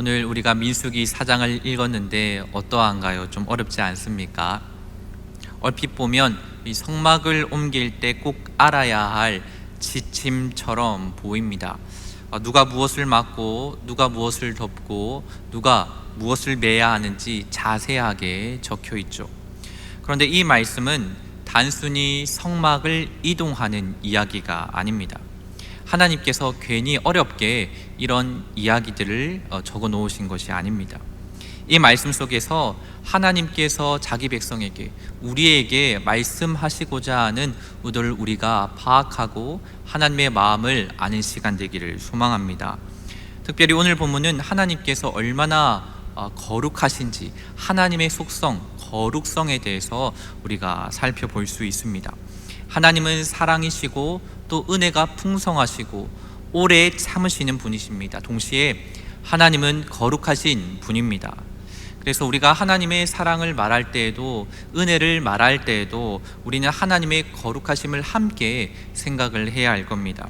오늘 우리가 민수기 4장을 읽었는데 어떠한가요? 좀 어렵지 않습니까? 얼핏 보면 이 성막을 옮길 때 꼭 알아야 할 지침처럼 보입니다. 누가 무엇을 막고 누가 무엇을 덮고 누가 무엇을 매야 하는지 자세하게 적혀 있죠. 그런데 이 말씀은 단순히 성막을 이동하는 이야기가 아닙니다. 하나님께서 괜히 어렵게 이런 이야기들을 적어 놓으신 것이 아닙니다. 이 말씀 속에서 하나님께서 자기 백성에게, 우리에게 말씀하시고자 하는 의도를 우리가 파악하고 하나님의 마음을 아는 시간 되기를 소망합니다. 특별히 오늘 본문은 하나님께서 얼마나 거룩하신지, 하나님의 속성, 거룩성에 대해서 우리가 살펴볼 수 있습니다. 하나님은 사랑이시고 또 은혜가 풍성하시고 오래 참으시는 분이십니다. 동시에 하나님은 거룩하신 분입니다. 그래서 우리가 하나님의 사랑을 말할 때에도, 은혜를 말할 때에도 우리는 하나님의 거룩하심을 함께 생각을 해야 할 겁니다.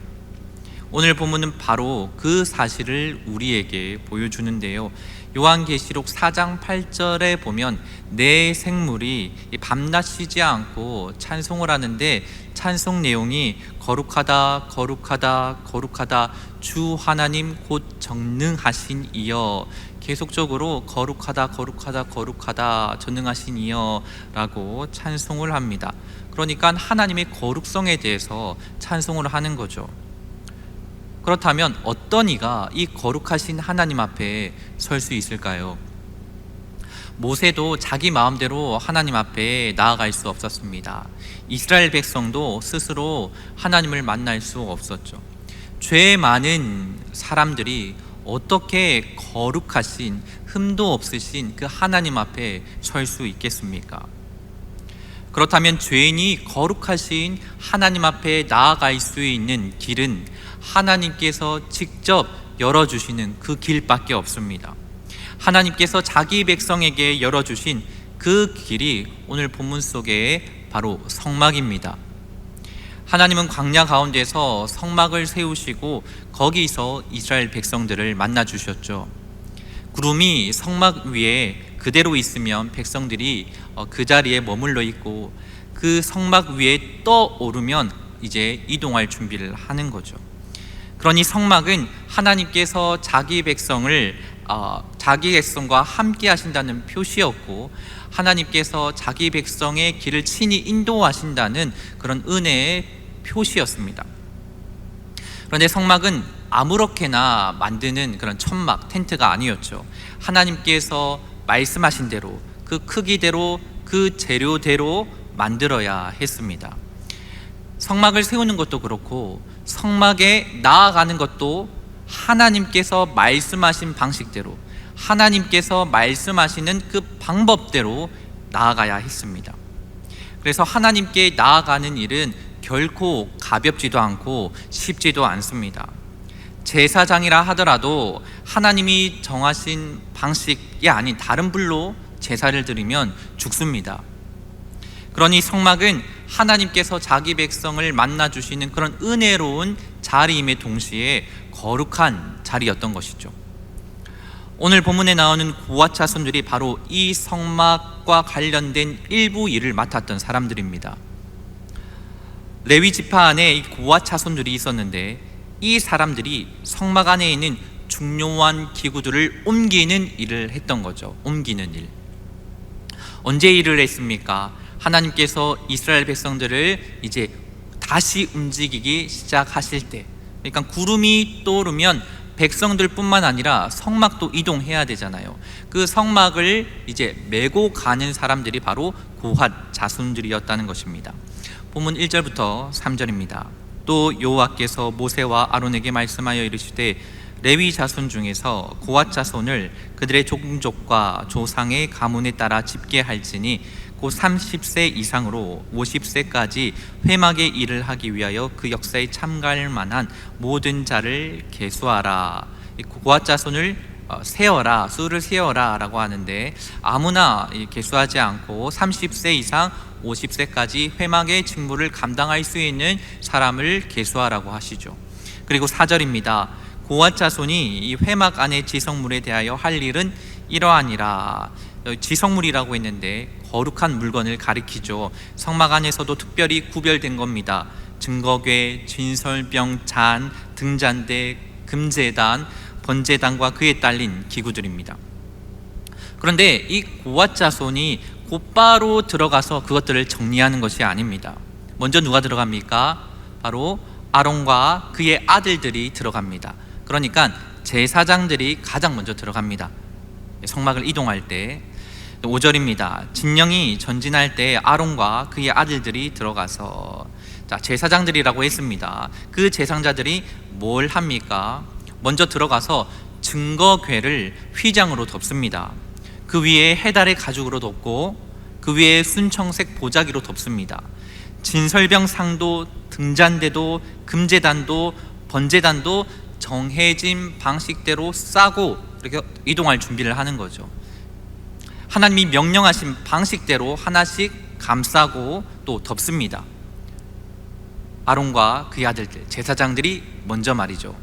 오늘 본문은 바로 그 사실을 우리에게 보여주는데요. 요한계시록 4장 8절에 보면 내 생물이 밤낮 쉬지 않고 찬송을 하는데, 찬송 내용이 거룩하다 거룩하다 거룩하다 주 하나님 곧 전능하신 이여, 계속적으로 거룩하다 거룩하다 거룩하다 전능하신 이여 라고 찬송을 합니다. 그러니까 하나님의 거룩성에 대해서 찬송을 하는 거죠. 그렇다면 어떤 이가 이 거룩하신 하나님 앞에 설 수 있을까요? 모세도 자기 마음대로 하나님 앞에 나아갈 수 없었습니다. 이스라엘 백성도 스스로 하나님을 만날 수 없었죠. 죄 많은 사람들이 어떻게 거룩하신, 흠도 없으신 그 하나님 앞에 설 수 있겠습니까? 그렇다면 죄인이 거룩하신 하나님 앞에 나아갈 수 있는 길은 하나님께서 직접 열어주시는 그 길밖에 없습니다. 하나님께서 자기 백성에게 열어주신 그 길이 오늘 본문 속에 바로 성막입니다. 하나님은 광야 가운데서 성막을 세우시고 거기서 이스라엘 백성들을 만나 주셨죠. 구름이 성막 위에 그대로 있으면 백성들이 그 자리에 머물러 있고, 그 성막 위에 떠오르면 이제 이동할 준비를 하는 거죠. 그러니 성막은 하나님께서 자기 백성과 함께 하신다는 표시였고, 하나님께서 자기 백성의 길을 친히 인도하신다는 그런 은혜의 표시였습니다. 그런데 성막은 아무렇게나 만드는 그런 천막, 텐트가 아니었죠. 하나님께서 말씀하신 대로, 그 크기대로, 그 재료대로 만들어야 했습니다. 성막을 세우는 것도 그렇고 성막에 나아가는 것도 하나님께서 말씀하신 방식대로, 하나님께서 말씀하시는 그 방법대로 나아가야 했습니다. 그래서 하나님께 나아가는 일은 결코 가볍지도 않고 쉽지도 않습니다. 제사장이라 하더라도 하나님이 정하신 방식이 아닌 다른 불로 제사를 드리면 죽습니다. 그러니 성막은 하나님께서 자기 백성을 만나주시는 그런 은혜로운 자리임의 동시에 거룩한 자리였던 것이죠. 오늘 본문에 나오는 고핫 자손들이 바로 이 성막과 관련된 일부 일을 맡았던 사람들입니다. 레위 지파 안에 이 고핫 자손들이 있었는데, 이 사람들이 성막 안에 있는 중요한 기구들을 옮기는 일을 했던 거죠. 옮기는 일. 언제 일을 했습니까? 하나님께서 이스라엘 백성들을 이제 다시 움직이기 시작하실 때, 그러니까 구름이 떠오르면 백성들뿐만 아니라 성막도 이동해야 되잖아요. 그 성막을 이제 메고 가는 사람들이 바로 고핫 자손들이었다는 것입니다. 본문 1절부터 3절입니다. 또 여호와께서 모세와 아론에게 말씀하여 이르시되, 레위 자손 중에서 고핫 자손을 그들의 종족과 조상의 가문에 따라 집계할지니 곧 30세 이상으로 50세까지 회막의 일을 하기 위하여 그 역사에 참가할 만한 모든 자를 계수하라. 고핫 자손을 세어라, 수를 세어라 라고 하는데, 아무나 계수하지 않고 30세 이상 50세까지 회막의 직무를 감당할 수 있는 사람을 계수하라고 하시죠. 그리고 4절입니다. 고앗 자손이 이 회막 안의 지성물에 대하여 할 일은 이러하니라. 지성물이라고 했는데 거룩한 물건을 가리키죠. 성막 안에서도 특별히 구별된 겁니다. 증거궤, 진설병, 잔, 등잔대, 금제단, 번제단과 그에 딸린 기구들입니다. 그런데 이 고앗 자손이 곧바로 들어가서 그것들을 정리하는 것이 아닙니다. 먼저 누가 들어갑니까? 바로 아론과 그의 아들들이 들어갑니다. 그러니까 제사장들이 가장 먼저 들어갑니다. 성막을 이동할 때. 5절입니다. 진영이 전진할 때 아론과 그의 아들들이 들어가서, 제사장들이라고 했습니다. 그 제사장들이 뭘 합니까? 먼저 들어가서 증거궤를 휘장으로 덮습니다. 그 위에 해달의 가죽으로 덮고 그 위에 순청색 보자기로 덮습니다. 진설병 상도, 등잔대도, 금제단도, 번제단도 정해진 방식대로 싸고 이렇게 이동할 준비를 하는 거죠. 하나님이 명령하신 방식대로 하나씩 감싸고 또 덮습니다. 아론과 그의 아들들, 제사장들이 먼저 말이죠.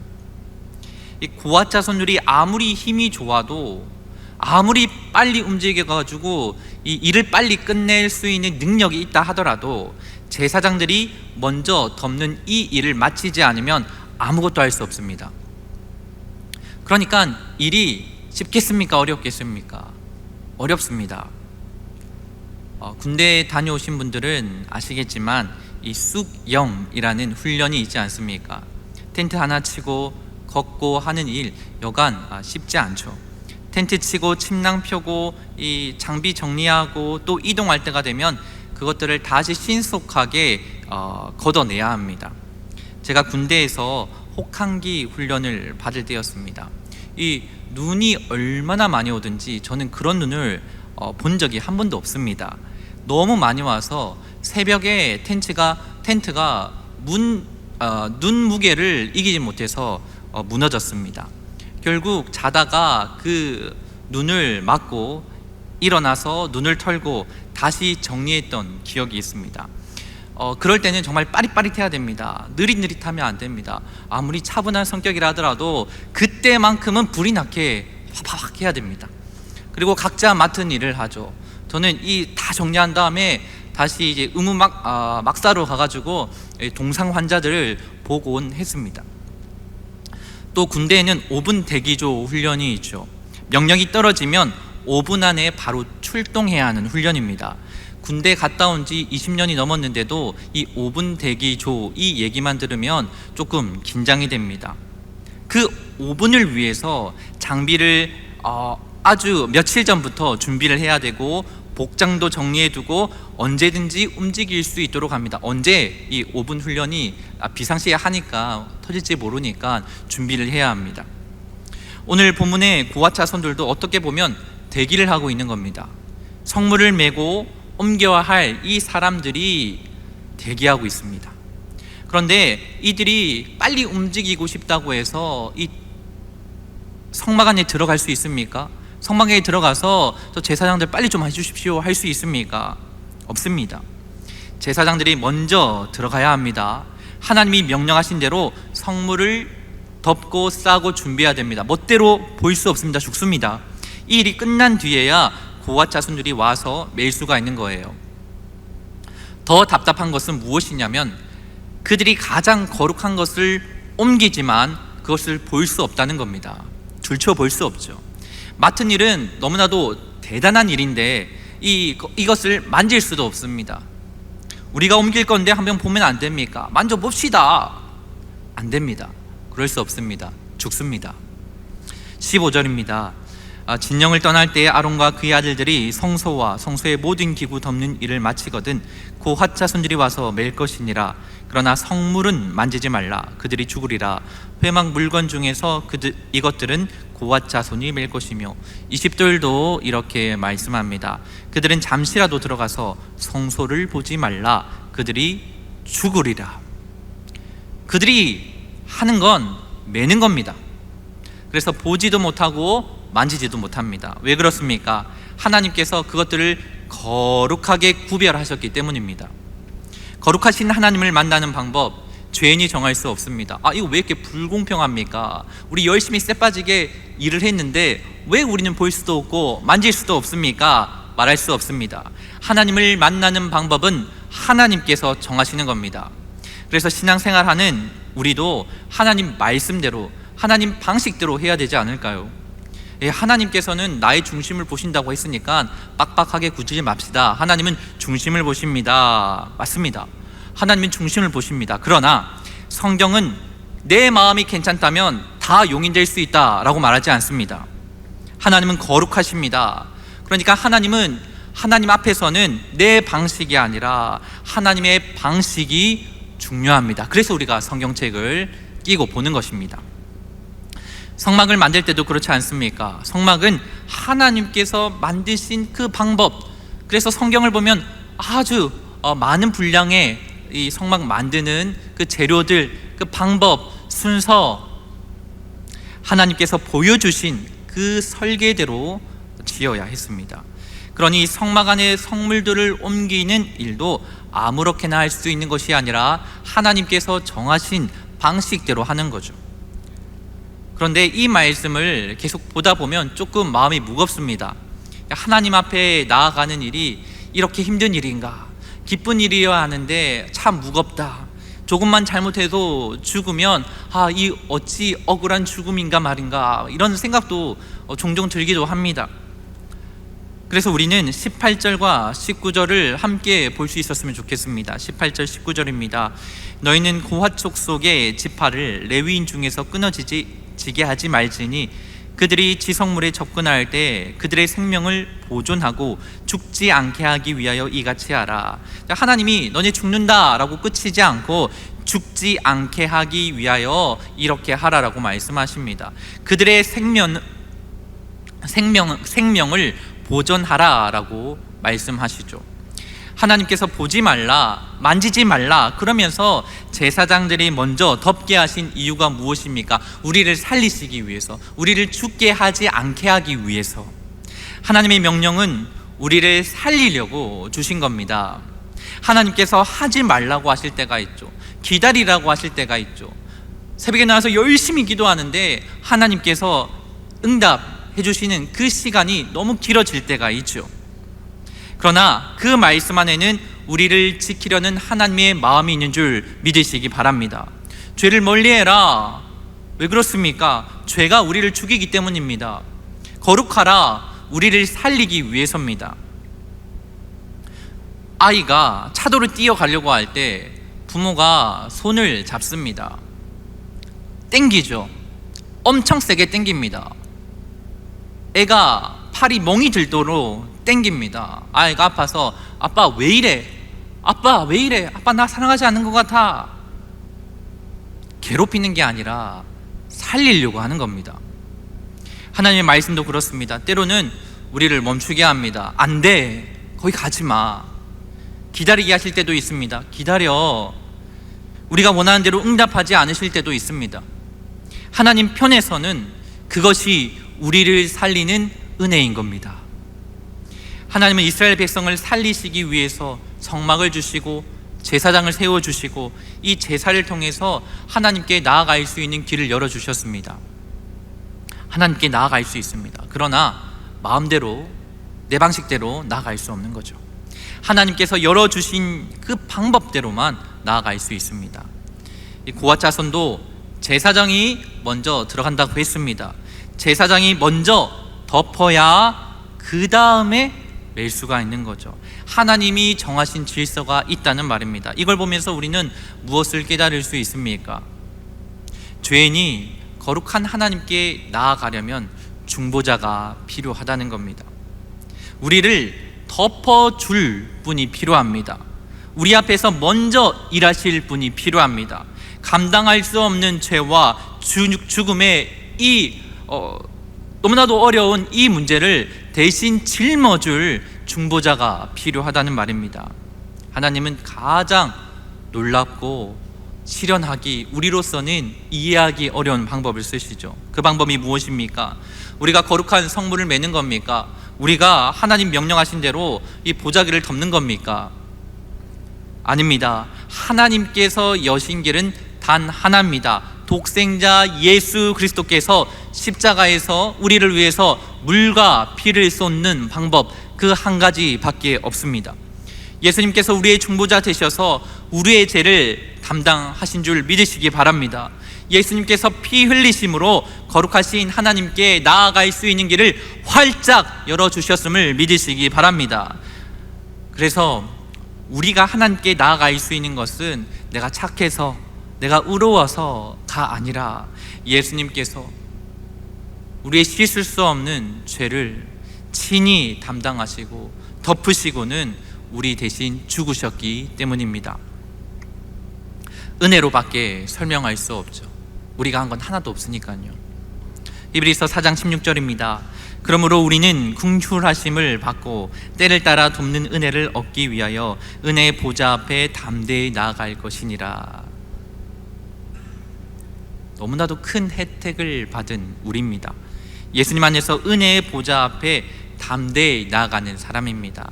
이 고앗 자손들이 아무리 힘이 좋아도, 아무리 빨리 움직여가지고 이 일을 빨리 끝낼 수 있는 능력이 있다 하더라도 제사장들이 먼저 덮는 이 일을 마치지 않으면 아무것도 할 수 없습니다. 그러니까 일이 쉽겠습니까? 어렵겠습니까? 어렵습니다. 군대에 다녀오신 분들은 아시겠지만 이 쑥영이라는 훈련이 있지 않습니까? 텐트 하나 치고 걷고 하는 일 여간 쉽지 않죠. 텐트 치고 침낭 펴고 이 장비 정리하고 또 이동할 때가 되면 그것들을 다시 신속하게 걷어내야 합니다. 제가 군대에서 혹한기 훈련을 받을 때였습니다. 이 눈이 얼마나 많이 오든지 저는 그런 눈을 본 적이 한 번도 없습니다. 너무 많이 와서 새벽에 텐트가 눈 무게를 이기지 못해서 무너졌습니다. 결국 자다가 그 눈을 맞고 일어나서 눈을 털고 다시 정리했던 기억이 있습니다. 그럴 때는 정말 빠릿빠릿해야 됩니다. 느릿느릿하면 안 됩니다. 아무리 차분한 성격이라 하더라도 그때만큼은 불이 나게 확 해야 됩니다. 그리고 각자 맡은 일을 하죠. 저는 이 다 정리한 다음에 다시 이제 막사로 가가지고 동상 환자들을 보곤 했습니다. 또 군대에는 5분 대기조 훈련이 있죠. 명령이 떨어지면 5분 안에 바로 출동해야 하는 훈련입니다. 군대 갔다 온 지 20년이 넘었는데도 이 5분 대기조 이 얘기만 들으면 조금 긴장이 됩니다. 그 5분을 위해서 장비를 아주 며칠 전부터 준비를 해야 되고 복장도 정리해두고 언제든지 움직일 수 있도록 합니다. 언제 이 5분 훈련이 비상시에 하니까 터질지 모르니까 준비를 해야 합니다. 오늘 본문의 고앗 자손들도 어떻게 보면 대기를 하고 있는 겁니다. 성물을 메고 옮겨야 할 이 사람들이 대기하고 있습니다. 그런데 이들이 빨리 움직이고 싶다고 해서 이 성막 안에 들어갈 수 있습니까? 성막에 들어가서 저 제사장들 빨리 좀 해주십시오 할 수 있습니까? 없습니다. 제사장들이 먼저 들어가야 합니다. 하나님이 명령하신 대로 성물을 덮고 싸고 준비해야 됩니다. 멋대로 보일 수 없습니다. 죽습니다. 이 일이 끝난 뒤에야 고앗 자손들이 와서 매일 수가 있는 거예요. 더 답답한 것은 무엇이냐면 그들이 가장 거룩한 것을 옮기지만 그것을 볼 수 없다는 겁니다. 줄쳐 볼 수 없죠. 맡은 일은 너무나도 대단한 일인데 이것을 만질 수도 없습니다. 우리가 옮길 건데 한번 보면 안 됩니까? 만져봅시다. 안 됩니다. 그럴 수 없습니다. 죽습니다. 15절입니다. 진영을 떠날 때에 아론과 그의 아들들이 성소와 성소의 모든 기구 덮는 일을 마치거든 고앗 자손들이 와서 맬 것이니라. 그러나 성물은 만지지 말라. 그들이 죽으리라. 회막 물건 중에서 이것들은 고앗 자손이 맬 것이며 20절도 이렇게 말씀합니다. 그들은 잠시라도 들어가서 성소를 보지 말라. 그들이 죽으리라. 그들이 하는 건 매는 겁니다. 그래서 보지도 못하고 만지지도 못합니다. 왜 그렇습니까? 하나님께서 그것들을 거룩하게 구별하셨기 때문입니다. 거룩하신 하나님을 만나는 방법 죄인이 정할 수 없습니다. 이거 왜 이렇게 불공평합니까? 우리 열심히 쎄빠지게 일을 했는데 왜 우리는 볼 수도 없고 만질 수도 없습니까? 말할 수 없습니다. 하나님을 만나는 방법은 하나님께서 정하시는 겁니다. 그래서 신앙생활하는 우리도 하나님 말씀대로, 하나님 방식대로 해야 되지 않을까요? 하나님께서는 나의 중심을 보신다고 했으니까 빡빡하게 굳지 맙시다. 하나님은 중심을 보십니다. 맞습니다. 하나님은 중심을 보십니다. 그러나 성경은 내 마음이 괜찮다면 다 용인될 수 있다라고 말하지 않습니다. 하나님은 거룩하십니다. 그러니까 하나님은 하나님 앞에서는 내 방식이 아니라 하나님의 방식이 중요합니다. 그래서 우리가 성경책을 끼고 보는 것입니다. 성막을 만들 때도 그렇지 않습니까? 성막은 하나님께서 만드신 그 방법, 그래서 성경을 보면 아주 많은 분량의 이 성막 만드는 그 재료들, 그 방법, 순서, 하나님께서 보여주신 그 설계대로 지어야 했습니다. 그러니 성막 안에 성물들을 옮기는 일도 아무렇게나 할 수 있는 것이 아니라 하나님께서 정하신 방식대로 하는 거죠. 그런데 이 말씀을 계속 보다 보면 조금 마음이 무겁습니다. 하나님 앞에 나아가는 일이 이렇게 힘든 일인가? 기쁜 일이어야 하는데 참 무겁다. 조금만 잘못해도 죽으면 이 어찌 억울한 죽음인가 말인가, 이런 생각도 종종 들기도 합니다. 그래서 우리는 18절과 19절을 함께 볼 수 있었으면 좋겠습니다. 18절 19절입니다. 너희는 고핫 족속의 지파를 레위인 중에서 끊어지게 하지 말지니 그들이 지성물에 접근할 때 그들의 생명을 보존하고 죽지 않게 하기 위하여 이같이 하라. 하나님이 너네 죽는다라고 끝이지 않고 죽지 않게 하기 위하여 이렇게 하라라고 말씀하십니다. 그들의 생명을 보존하라라고 말씀하시죠. 하나님께서 보지 말라, 만지지 말라 그러면서 제사장들이 먼저 덮게 하신 이유가 무엇입니까? 우리를 살리시기 위해서, 우리를 죽게 하지 않게 하기 위해서. 하나님의 명령은 우리를 살리려고 주신 겁니다. 하나님께서 하지 말라고 하실 때가 있죠. 기다리라고 하실 때가 있죠. 새벽에 나와서 열심히 기도하는데 하나님께서 응답해 주시는 그 시간이 너무 길어질 때가 있죠. 그러나 그 말씀 안에는 우리를 지키려는 하나님의 마음이 있는 줄 믿으시기 바랍니다. 죄를 멀리해라. 왜 그렇습니까? 죄가 우리를 죽이기 때문입니다. 거룩하라. 우리를 살리기 위해서입니다. 아이가 차도를 뛰어가려고 할 때 부모가 손을 잡습니다. 땡기죠. 엄청 세게 땡깁니다. 애가 팔이 멍이 들도록 땡깁니다. 아이가 아파서 아빠 왜 이래? 아빠 왜 이래? 아빠 나 사랑하지 않는 것 같아. 괴롭히는 게 아니라 살리려고 하는 겁니다. 하나님의 말씀도 그렇습니다. 때로는 우리를 멈추게 합니다. 안 돼. 거기 가지 마. 기다리게 하실 때도 있습니다. 기다려. 우리가 원하는 대로 응답하지 않으실 때도 있습니다. 하나님 편에서는 그것이 우리를 살리는 은혜인 겁니다. 하나님은 이스라엘 백성을 살리시기 위해서 성막을 주시고 제사장을 세워주시고 이 제사를 통해서 하나님께 나아갈 수 있는 길을 열어주셨습니다. 하나님께 나아갈 수 있습니다. 그러나 마음대로 내 방식대로 나아갈 수 없는 거죠. 하나님께서 열어주신 그 방법대로만 나아갈 수 있습니다. 이 고핫 자손도 제사장이 먼저 들어간다고 했습니다. 제사장이 먼저 덮어야 그 다음에 멜 수가 있는 거죠. 하나님이 정하신 질서가 있다는 말입니다. 이걸 보면서 우리는 무엇을 깨달을 수 있습니까? 죄인이 거룩한 하나님께 나아가려면 중보자가 필요하다는 겁니다. 우리를 덮어줄 분이 필요합니다. 우리 앞에서 먼저 일하실 분이 필요합니다. 감당할 수 없는 죄와 죽음의 이 너무나도 어려운 이 문제를 대신 짊어줄 중보자가 필요하다는 말입니다. 하나님은 가장 놀랍고 실현하기, 우리로서는 이해하기 어려운 방법을 쓰시죠. 그 방법이 무엇입니까? 우리가 거룩한 성물을 매는 겁니까? 우리가 하나님 명령하신 대로 이 보자기를 덮는 겁니까? 아닙니다. 하나님께서 여신 길은 단 하나입니다. 독생자 예수 그리스도께서 십자가에서 우리를 위해서 물과 피를 쏟는 방법, 그 한 가지밖에 없습니다. 예수님께서 우리의 중보자 되셔서 우리의 죄를 담당하신 줄 믿으시기 바랍니다. 예수님께서 피 흘리심으로 거룩하신 하나님께 나아갈 수 있는 길을 활짝 열어주셨음을 믿으시기 바랍니다. 그래서 우리가 하나님께 나아갈 수 있는 것은 내가 착해서, 내가 의로워서가 아니라 예수님께서 우리의 씻을 수 없는 죄를 친히 담당하시고 덮으시고는 우리 대신 죽으셨기 때문입니다. 은혜로밖에 설명할 수 없죠. 우리가 한 건 하나도 없으니까요. 히브리서 4장 16절입니다. 그러므로 우리는 긍휼하심을 받고 때를 따라 돕는 은혜를 얻기 위하여 은혜의 보좌 앞에 담대히 나아갈 것이니라. 너무나도 큰 혜택을 받은 우리입니다. 예수님 안에서 은혜의 보좌 앞에 담대히 나아가는 사람입니다.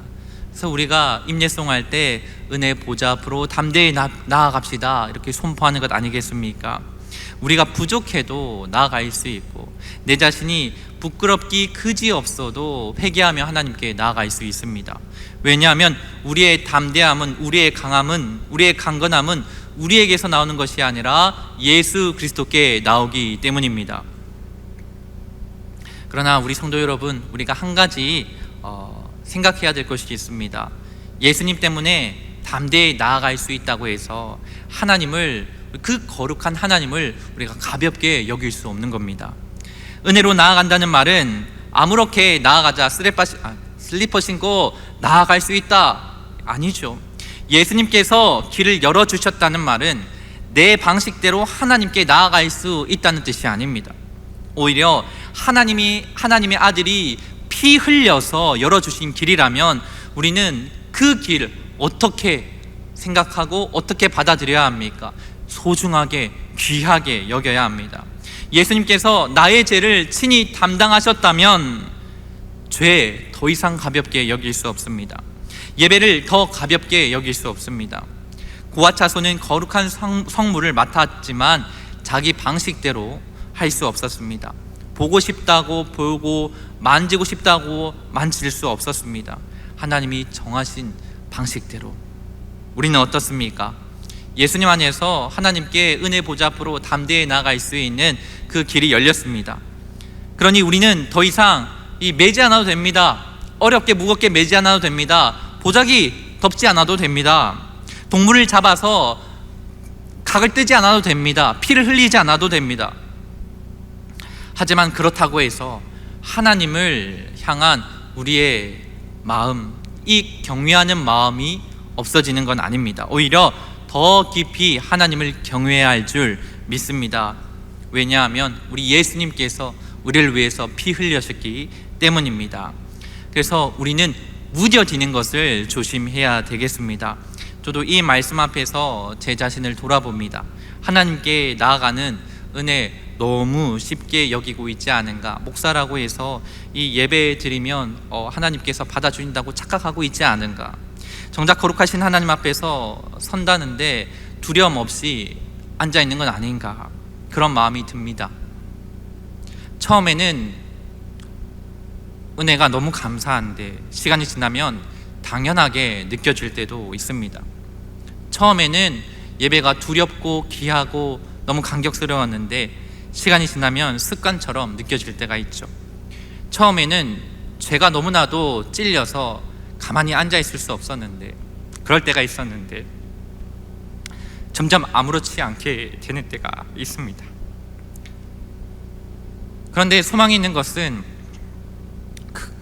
그래서 우리가 임예송 할 때 은혜의 보좌 앞으로 담대히 나아갑시다 이렇게 선포하는 것 아니겠습니까? 우리가 부족해도 나아갈 수 있고 내 자신이 부끄럽기 그지없어도 회개하며 하나님께 나아갈 수 있습니다. 왜냐하면 우리의 담대함은, 우리의 강함은, 우리의 강건함은 우리에게서 나오는 것이 아니라 예수 그리스도께 나오기 때문입니다. 그러나 우리 성도 여러분, 우리가 한 가지 생각해야 될 것이 있습니다. 예수님 때문에 담대히 나아갈 수 있다고 해서 하나님을, 그 거룩한 하나님을 우리가 가볍게 여길 수 없는 겁니다. 은혜로 나아간다는 말은 아무렇게 나아가자, 슬리퍼 신고 나아갈 수 있다, 아니죠. 예수님께서 길을 열어주셨다는 말은 내 방식대로 하나님께 나아갈 수 있다는 뜻이 아닙니다. 오히려 하나님의 아들이 피 흘려서 열어주신 길이라면 우리는 그 길 어떻게 생각하고 어떻게 받아들여야 합니까? 소중하게, 귀하게 여겨야 합니다. 예수님께서 나의 죄를 친히 담당하셨다면 죄 더 이상 가볍게 여길 수 없습니다. 예배를 더 가볍게 여길 수 없습니다. 고아차손은 거룩한 성물을 맡았지만 자기 방식대로 할 수 없었습니다. 보고 싶다고 보고, 만지고 싶다고 만질 수 없었습니다. 하나님이 정하신 방식대로. 우리는 어떻습니까? 예수님 안에서 하나님께 은혜 보좌 앞으로 담대히 나아갈 수 있는 그 길이 열렸습니다. 그러니 우리는 더 이상 매지 않아도 됩니다. 어렵게 무겁게 매지 않아도 됩니다. 보자기 덮지 않아도 됩니다. 동물을 잡아서 각을 뜨지 않아도 됩니다. 피를 흘리지 않아도 됩니다. 하지만 그렇다고 해서 하나님을 향한 우리의 마음, 이 경외하는 마음이 없어지는 건 아닙니다. 오히려 더 깊이 하나님을 경외해야 할 줄 믿습니다. 왜냐하면 우리 예수님께서 우리를 위해서 피 흘리셨기 때문입니다. 그래서 우리는 무뎌지는 것을 조심해야 되겠습니다. 저도 이 말씀 앞에서 제 자신을 돌아봅니다. 하나님께 나아가는 은혜 너무 쉽게 여기고 있지 않은가? 목사라고 해서 이 예배 드리면 하나님께서 받아주신다고 착각하고 있지 않은가? 정작 거룩하신 하나님 앞에서 선다는데 두려움 없이 앉아있는 건 아닌가? 그런 마음이 듭니다. 처음에는 은혜가 너무 감사한데 시간이 지나면 당연하게 느껴질 때도 있습니다. 처음에는 예배가 두렵고 귀하고 너무 감격스러웠는데 시간이 지나면 습관처럼 느껴질 때가 있죠. 처음에는 죄가 너무나도 찔려서 가만히 앉아있을 수 없었는데, 그럴 때가 있었는데 점점 아무렇지 않게 되는 때가 있습니다. 그런데 소망이 있는 것은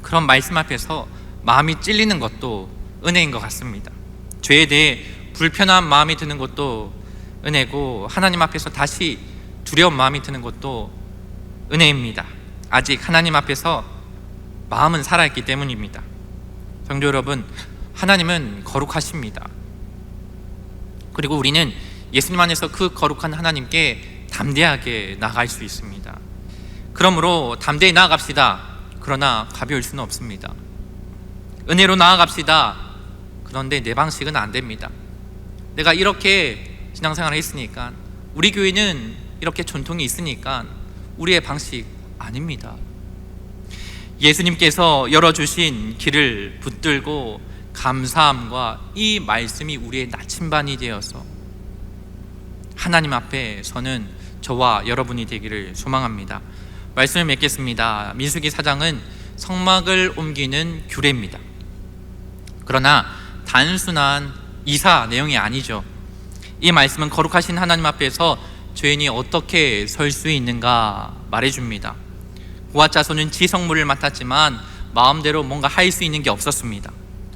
그런 말씀 앞에서 마음이 찔리는 것도 은혜인 것 같습니다. 죄에 대해 불편한 마음이 드는 것도 은혜고, 하나님 앞에서 다시 두려운 마음이 드는 것도 은혜입니다. 아직 하나님 앞에서 마음은 살아있기 때문입니다. 성도 여러분, 하나님은 거룩하십니다. 그리고 우리는 예수님 안에서 그 거룩한 하나님께 담대하게 나아갈 수 있습니다. 그러므로 담대히 나아갑시다. 그러나 가벼울 수는 없습니다. 은혜로 나아갑시다. 그런데 내 방식은 안 됩니다. 내가 이렇게 신앙생활을 했으니까 우리 교회는 이렇게 전통이 있으니까 우리의 방식 아닙니다. 예수님께서 열어주신 길을 붙들고 감사함과 이 말씀이 우리의 나침반이 되어서 하나님 앞에 서는 저와 여러분이 되기를 소망합니다. 말씀을 맺겠습니다. 민수기 4장은 성막을 옮기는 규례입니다. 그러나 단순한 이사 내용이 아니죠. 이 말씀은 거룩하신 하나님 앞에서 죄인이 어떻게 설 수 있는가 말해줍니다. 고앗 자손은 지성물을 맡았지만 마음대로 뭔가 할 수 있는 게 없었습니다.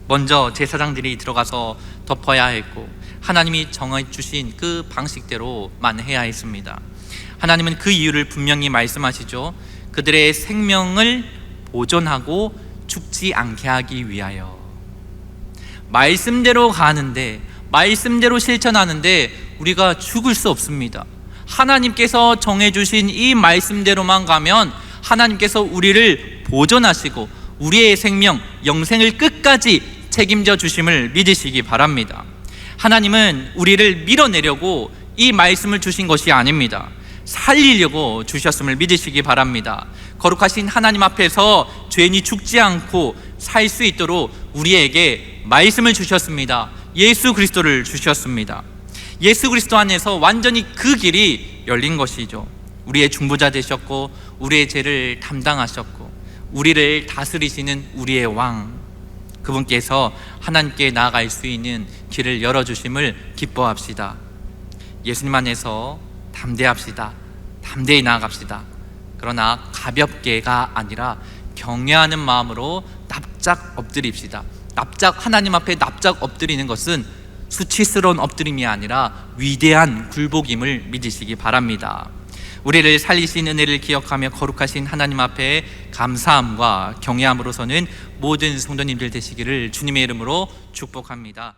먼저 제사장들이 들어가서 덮어야 했고 하나님이 정해주신 그 방식대로만 해야 했습니다. 하나님은 그 이유를 분명히 말씀하시죠. 그들의 생명을 보존하고 죽지 않게 하기 위하여. 말씀대로 가는데, 말씀대로 실천하는데 우리가 죽을 수 없습니다. 하나님께서 정해주신 이 말씀대로만 가면 하나님께서 우리를 보존하시고 우리의 생명, 영생을 끝까지 책임져 주심을 믿으시기 바랍니다. 하나님은 우리를 밀어내려고 이 말씀을 주신 것이 아닙니다. 살리려고 주셨음을 믿으시기 바랍니다. 거룩하신 하나님 앞에서 죄인이 죽지 않고 살 수 있도록 우리에게 말씀을 주셨습니다. 예수 그리스도를 주셨습니다. 예수 그리스도 안에서 완전히 그 길이 열린 것이죠. 우리의 중보자 되셨고 우리의 죄를 담당하셨고 우리를 다스리시는 우리의 왕, 그분께서 하나님께 나아갈 수 있는 길을 열어주심을 기뻐합시다. 예수님 안에서 담대합시다. 담대히 나아갑시다. 그러나 가볍게가 아니라 경외하는 마음으로 납작 엎드립시다. 하나님 앞에 납작 엎드리는 것은 수치스러운 엎드림이 아니라 위대한 굴복임을 믿으시기 바랍니다. 우리를 살리신 은혜를 기억하며 거룩하신 하나님 앞에 감사함과 경외함으로서는 모든 성도님들 되시기를 주님의 이름으로 축복합니다.